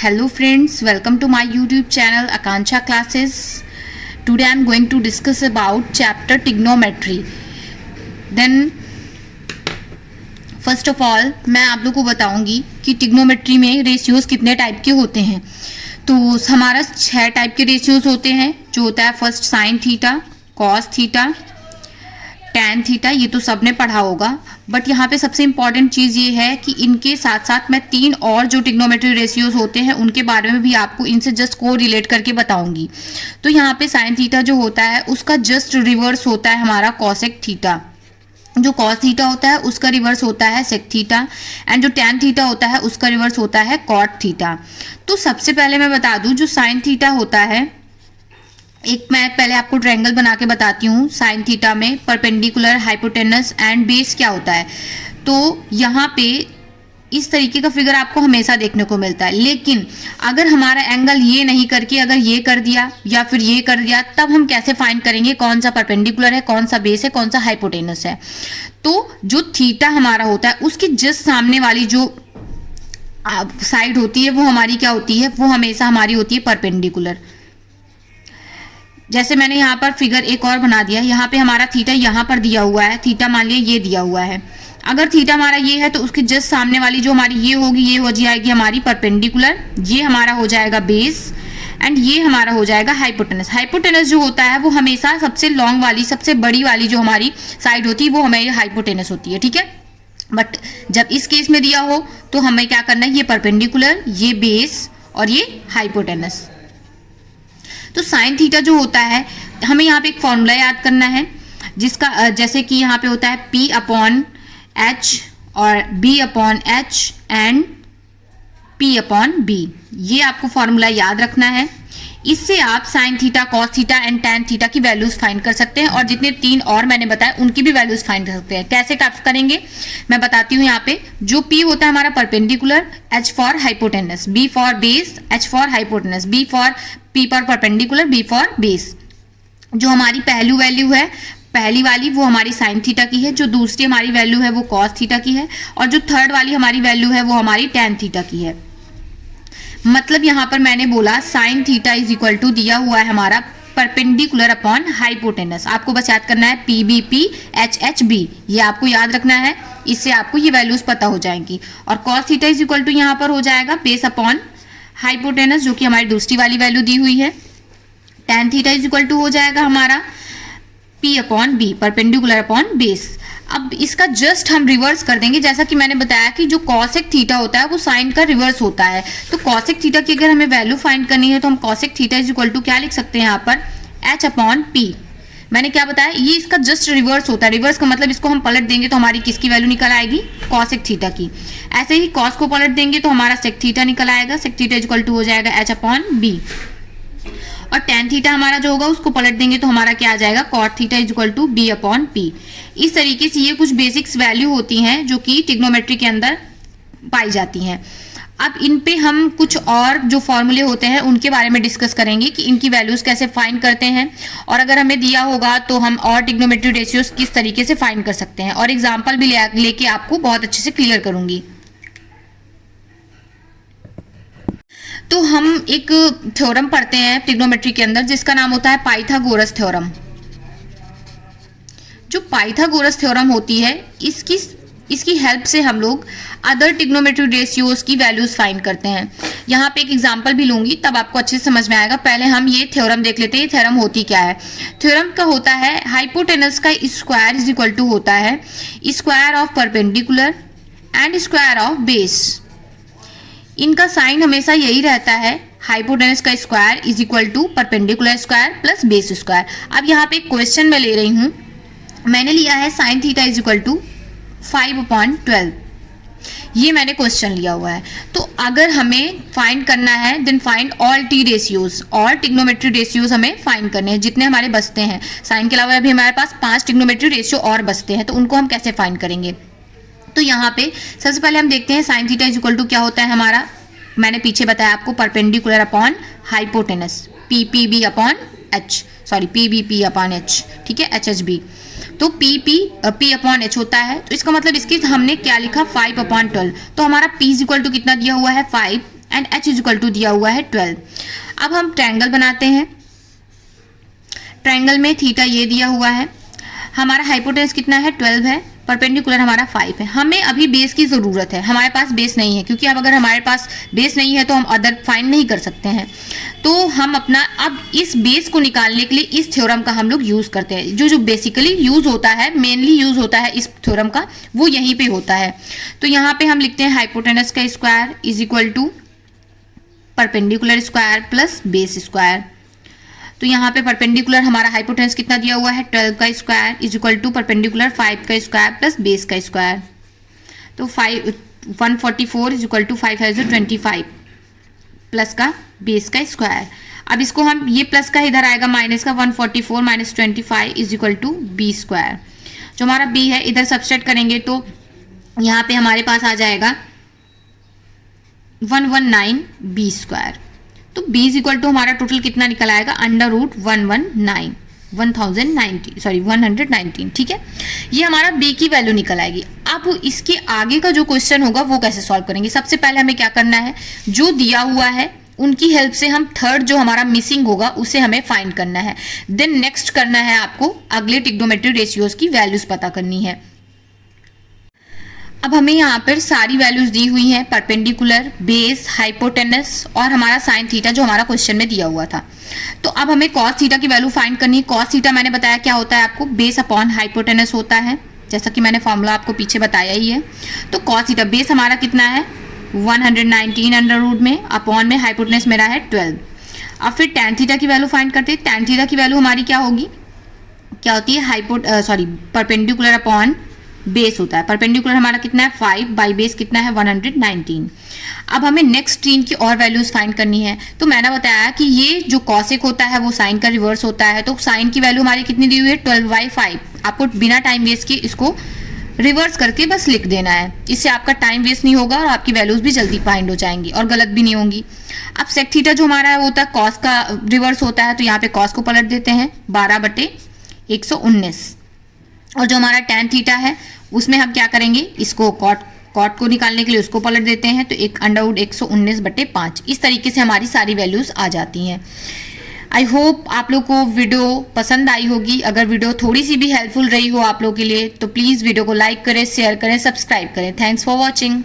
Hello friends, welcome to my YouTube channel Akanksha Classes. Today I am going to discuss about chapter trigonometry. Then first of all मैं आप लोगों को बताऊंगी कि trigonometry में ratios कितने टाइप के होते हैं। तो हमारा 6 टाइप के रेशियोज होते हैं, जो होता है first sine theta, cos theta, tan theta, ये तो सबने पढ़ा होगा। बट यहाँ पे सबसे इंपॉर्टेंट चीज़ ये है कि इनके साथ साथ मैं 3 और जो ट्रिग्नोमेट्री रेशियोज होते हैं उनके बारे में भी आपको इनसे जस्ट को रिलेट करके बताऊंगी। तो यहाँ पे साइन थीटा जो होता है उसका जस्ट रिवर्स होता है हमारा कॉसेक थीटा। जो कॉस थीटा होता है उसका रिवर्स होता है सेक थीटा, एंड जो टैन थीटा होता है उसका रिवर्स होता है कॉट थीटा। तो सबसे पहले मैं बता दूं, जो साइन थीटा होता है, एक मैं पहले आपको ट्रायंगल बना के बताती हूँ। साइन थीटा में परपेंडिकुलर, हाइपोटेनस एंड बेस क्या होता है। तो यहाँ पे इस तरीके का फिगर आपको हमेशा देखने को मिलता है, लेकिन अगर हमारा एंगल ये नहीं करके अगर ये कर दिया या फिर ये कर दिया, तब हम कैसे फाइंड करेंगे कौन सा परपेंडिकुलर है, कौन सा बेस है, कौन सा हाइपोटेनस है। तो जो थीटा हमारा होता है उसकी जस्ट सामने वाली जो साइड होती है वो हमारी क्या होती है, वो हमेशा हमारी होती है परपेंडिकुलर। जैसे मैंने यहाँ पर फिगर एक और बना दिया, यहाँ पे हमारा थीटा यहाँ पर दिया हुआ है, थीटा मान लिया ये दिया हुआ है। अगर थीटा हमारा ये है तो उसके जस्ट सामने वाली जो हमारी ये होगी, ये हो जाएगी हमारी परपेंडिकुलर, ये हमारा हो जाएगा बेस, एंड ये हमारा हो जाएगा हाइपोटेनस। हाइपोटेनस जो होता है वो हमेशा सबसे लॉन्ग वाली, सबसे बड़ी वाली जो हमारी साइड होती है वो हमारी हाइपोटेनस होती है, ठीक है। बट जब इस केस में दिया हो तो हमें क्या करना है, ये परपेंडिकुलर, ये बेस और ये हाइपोटेनस। तो साइन थीटा जो होता है, हमें यहाँ पे एक फॉर्मूला याद करना है, जिसका जैसे कि यहाँ पे होता है P अपॉन H और B upon H and P upon B। ये आपको फॉर्मूला याद रखना है। इससे आप sine theta, cos theta and tan theta की वैल्यूज फाइंड कर सकते हैं, और जितने 3 और मैंने बताया उनकी भी वैल्यूज फाइंड कर सकते हैं। कैसे करेंगे मैं बताती हूँ। यहाँ पे जो P होता है हमारा perpendicular, H for hypotenuse, B for base, H for hypotenuse, P for perpendicular, B for base. जो हमारी पहली वैल्यू है, पहली वाली वो हमारी साइन थीटा की है, जो दूसरी हमारी वैल्यू है वो कॉस थीटा की है, और जो थर्ड वाली हमारी वैल्यू है वो हमारी टैन थीटा की है। मतलब यहाँ पर मैंने बोला sine theta is equal to दिया हुआ है हमारा परपेंडिकुलर अपॉन हाइपोटेनस। आपको बस याद करना है PBP HHB, ये आपको याद रखना है, इससे आपको ये वैल्यूज पता हो जाएंगी। और cos theta is equal to यहाँ पर हो जाएगा बेस अपॉन हाइपोटेनस, जो कि हमारी दूसरी वाली वैल्यू दी हुई है। Tan theta is equal to हो जाएगा हमारा P upon B, perpendicular upon base. अब इसका जस्ट हम रिवर्स कर देंगे, जैसा कि मैंने बताया कि जो कॉसेक थीटा होता है वो साइन का रिवर्स होता है। तो कॉसेक थीटा की अगर हमें वैल्यू फाइंड करनी है तो हम cosec theta is equal to क्या लिख सकते हैं यहाँ पर, H अपॉन P। मैंने क्या बताया, ये इसका जस्ट रिवर्स होता है। रिवर्स का मतलब इसको हम पलट देंगे तो हमारी किसकी वैल्यू निकल आएगी, कॉसेक थीटा की। ऐसे ही कॉस को पलट देंगे तो हमारा सेक थीटा निकल आएगा, sec theta is equal to हो जाएगा H अपॉन B। और टैन थीटा हमारा जो होगा उसको पलट देंगे तो हमारा क्या आ जाएगा, cot theta is equal to B upon P। इस तरीके से ये कुछ बेसिक्स वैल्यू होती हैं जो कि ट्रिग्नोमेट्री के अंदर पाई जाती हैं। अब इन पे हम कुछ और जो फॉर्मूले होते हैं उनके बारे में डिस्कस करेंगे कि इनकी वैल्यूज कैसे फाइंड करते हैं, और अगर हमें दिया होगा तो हम और ट्रिग्नोमेट्री रेशियोज किस तरीके से फाइंड कर सकते हैं, और एग्जाम्पल भी लेके आपको बहुत अच्छे से क्लियर करूंगी। तो हम एक थ्योरम पढ़ते हैं ट्रिग्नोमेट्री के अंदर जिसका नाम होता है पाइथागोरस थ्योरम। जो पाइथागोरस थ्योरम होती है, इसकी हेल्प से हम लोग अदर ट्रिग्नोमेट्री रेशियोज की वैल्यूज फाइंड करते हैं। यहाँ पे एक एग्जांपल भी लूंगी तब आपको अच्छे से समझ में आएगा। पहले हम ये थ्योरम देख लेते हैं, ये थ्योरम होती क्या है। थ्योरम का होता है हाइपोटेनस का स्क्वायर इज इक्वल टू होता है square of perpendicular and square of base. इनका साइन हमेशा यही रहता है, हाइपोटेनस का square is equal to perpendicular square plus base square. अब यहाँ पे एक क्वेश्चन मैं ले रही हूँ, मैंने लिया है sine theta is equal to 5/12, ये मैंने क्वेश्चन लिया हुआ है। तो अगर हमें फाइंड करना है then find all T ratios, और ट्रिग्नोमेट्री रेशियोज हमें फाइंड करने हैं जितने हमारे बचते हैं। साइन के अलावा अभी हमारे पास 5 ट्रिग्नोमेट्री रेशियो और बचते हैं, तो उनको हम कैसे फाइंड करेंगे। तो यहाँ पे सबसे पहले हम देखते हैं sine theta is equal to क्या होता है हमारा। मैंने पीछे बताया आपको perpendicular upon hypotenuse, PPB upon H, sorry PBP upon H, ठीक है, HHB। तो P अपॉन H होता है, तो इसका मतलब इसकी हमने क्या लिखा 5/12। तो हमारा P इज इक्वल टू कितना दिया हुआ है 5, and h is equal to दिया हुआ है 12। अब हम ट्रायंगल बनाते हैं। ट्रायंगल में थीटा ये दिया हुआ है, हमारा हाइपोटेनस कितना है 12 है, परपेंडिकुलर हमारा 5 है। हमें अभी बेस की ज़रूरत है, हमारे पास बेस नहीं है, क्योंकि अब अगर हमारे पास बेस नहीं है तो हम अदर फाइंड नहीं कर सकते हैं। तो हम अपना अब इस बेस को निकालने के लिए इस थ्योरम का हम लोग यूज़ करते हैं। जो बेसिकली यूज़ होता है, मेनली यूज़ होता है इस थ्योरम का, वो यहीं पे होता है। तो यहाँ पे हम लिखते हैं हाइपोटेनस का square is equal to perpendicular square plus base square. तो यहाँ पे परपेंडिकुलर हमारा हाइपोटेनस कितना दिया हुआ है 12 का square is equal to perpendicular 5 का स्क्वायर प्लस बेस का स्क्वायर। तो 144 इज इक्वल टू 525 प्लस का बेस का स्क्वायर। अब इसको हम ये प्लस का इधर आएगा माइनस का, 144 minus 25 is equal to B square. जो हमारा बी है इधर सबस्ट्रेट करेंगे तो यहाँ पे हमारे पास आ जाएगा 119 बी स्क्वायर। तो b इज इक्वल टू हमारा टोटल कितना निकल आएगा √119, ठीक है। ये हमारा b की वैल्यू निकल आएगी। अब इसके आगे का जो क्वेश्चन होगा वो कैसे सॉल्व करेंगे। सबसे पहले हमें क्या करना है, जो दिया हुआ है उनकी हेल्प से हम थर्ड जो हमारा मिसिंग होगा उसे हमें फाइंड करना है। देन नेक्स्ट करना है आपको अगले ट्रिग्नोमेट्रिक रेशियोज की वैल्यूज पता करनी है। अब हमें यहाँ पर सारी वैल्यूज दी हुई हैं, परपेंडिकुलर, बेस, हाइपोटेनस और हमारा साइन थीटा जो हमारा क्वेश्चन में दिया हुआ था। तो अब हमें कॉस थीटा की वैल्यू फाइंड करनी है। कॉस थीटा मैंने बताया क्या होता है आपको, बेस अपॉन हाइपोटेनस होता है, जैसा कि मैंने फॉर्मूला आपको पीछे बताया ही है। तो कॉस थीटा बेस हमारा कितना है 119 अंडर रूट में, अपॉन में हाइपोटेनस मेरा है 12। अब फिर टैन थीटा की वैल्यू फाइंड करते हैं। टैन थीटा की वैल्यू हमारी क्या होगी, क्या होती है परपेंडिकुलर अपॉन बेस होता है। परपेंडिकुलर हमारा कितना है 5 बाई बेस कितना है 119। अब हमें नेक्स्ट तीन की और वैल्यूज फाइंड करनी है। तो मैंने बताया कि ये जो कॉसेक होता है वो साइन का रिवर्स होता है। तो साइन की वैल्यू हमारी कितनी दी हुई है 12/5। आपको बिना टाइम वेस्ट किए इसको रिवर्स करके बस लिख देना है, इससे आपका टाइम वेस्ट नहीं होगा और आपकी वैल्यूज भी जल्दी फाइंड हो जाएंगी और गलत भी नहीं होंगी। अब सेक थीटा जो हमारा होता है कॉस का रिवर्स होता है, तो यहाँ पे कॉस को पलट देते हैं 12/119। और जो हमारा टैन थीटा है उसमें हम क्या करेंगे, इसको कॉट को निकालने के लिए उसको पलट देते हैं, तो एक √119/5। इस तरीके से हमारी सारी वैल्यूज आ जाती हैं। आई होप आप लोग को वीडियो पसंद आई होगी। अगर वीडियो थोड़ी सी भी हेल्पफुल रही हो आप लोग के लिए तो प्लीज़ वीडियो को लाइक करें, शेयर करें, सब्सक्राइब करें। Thanks for watching.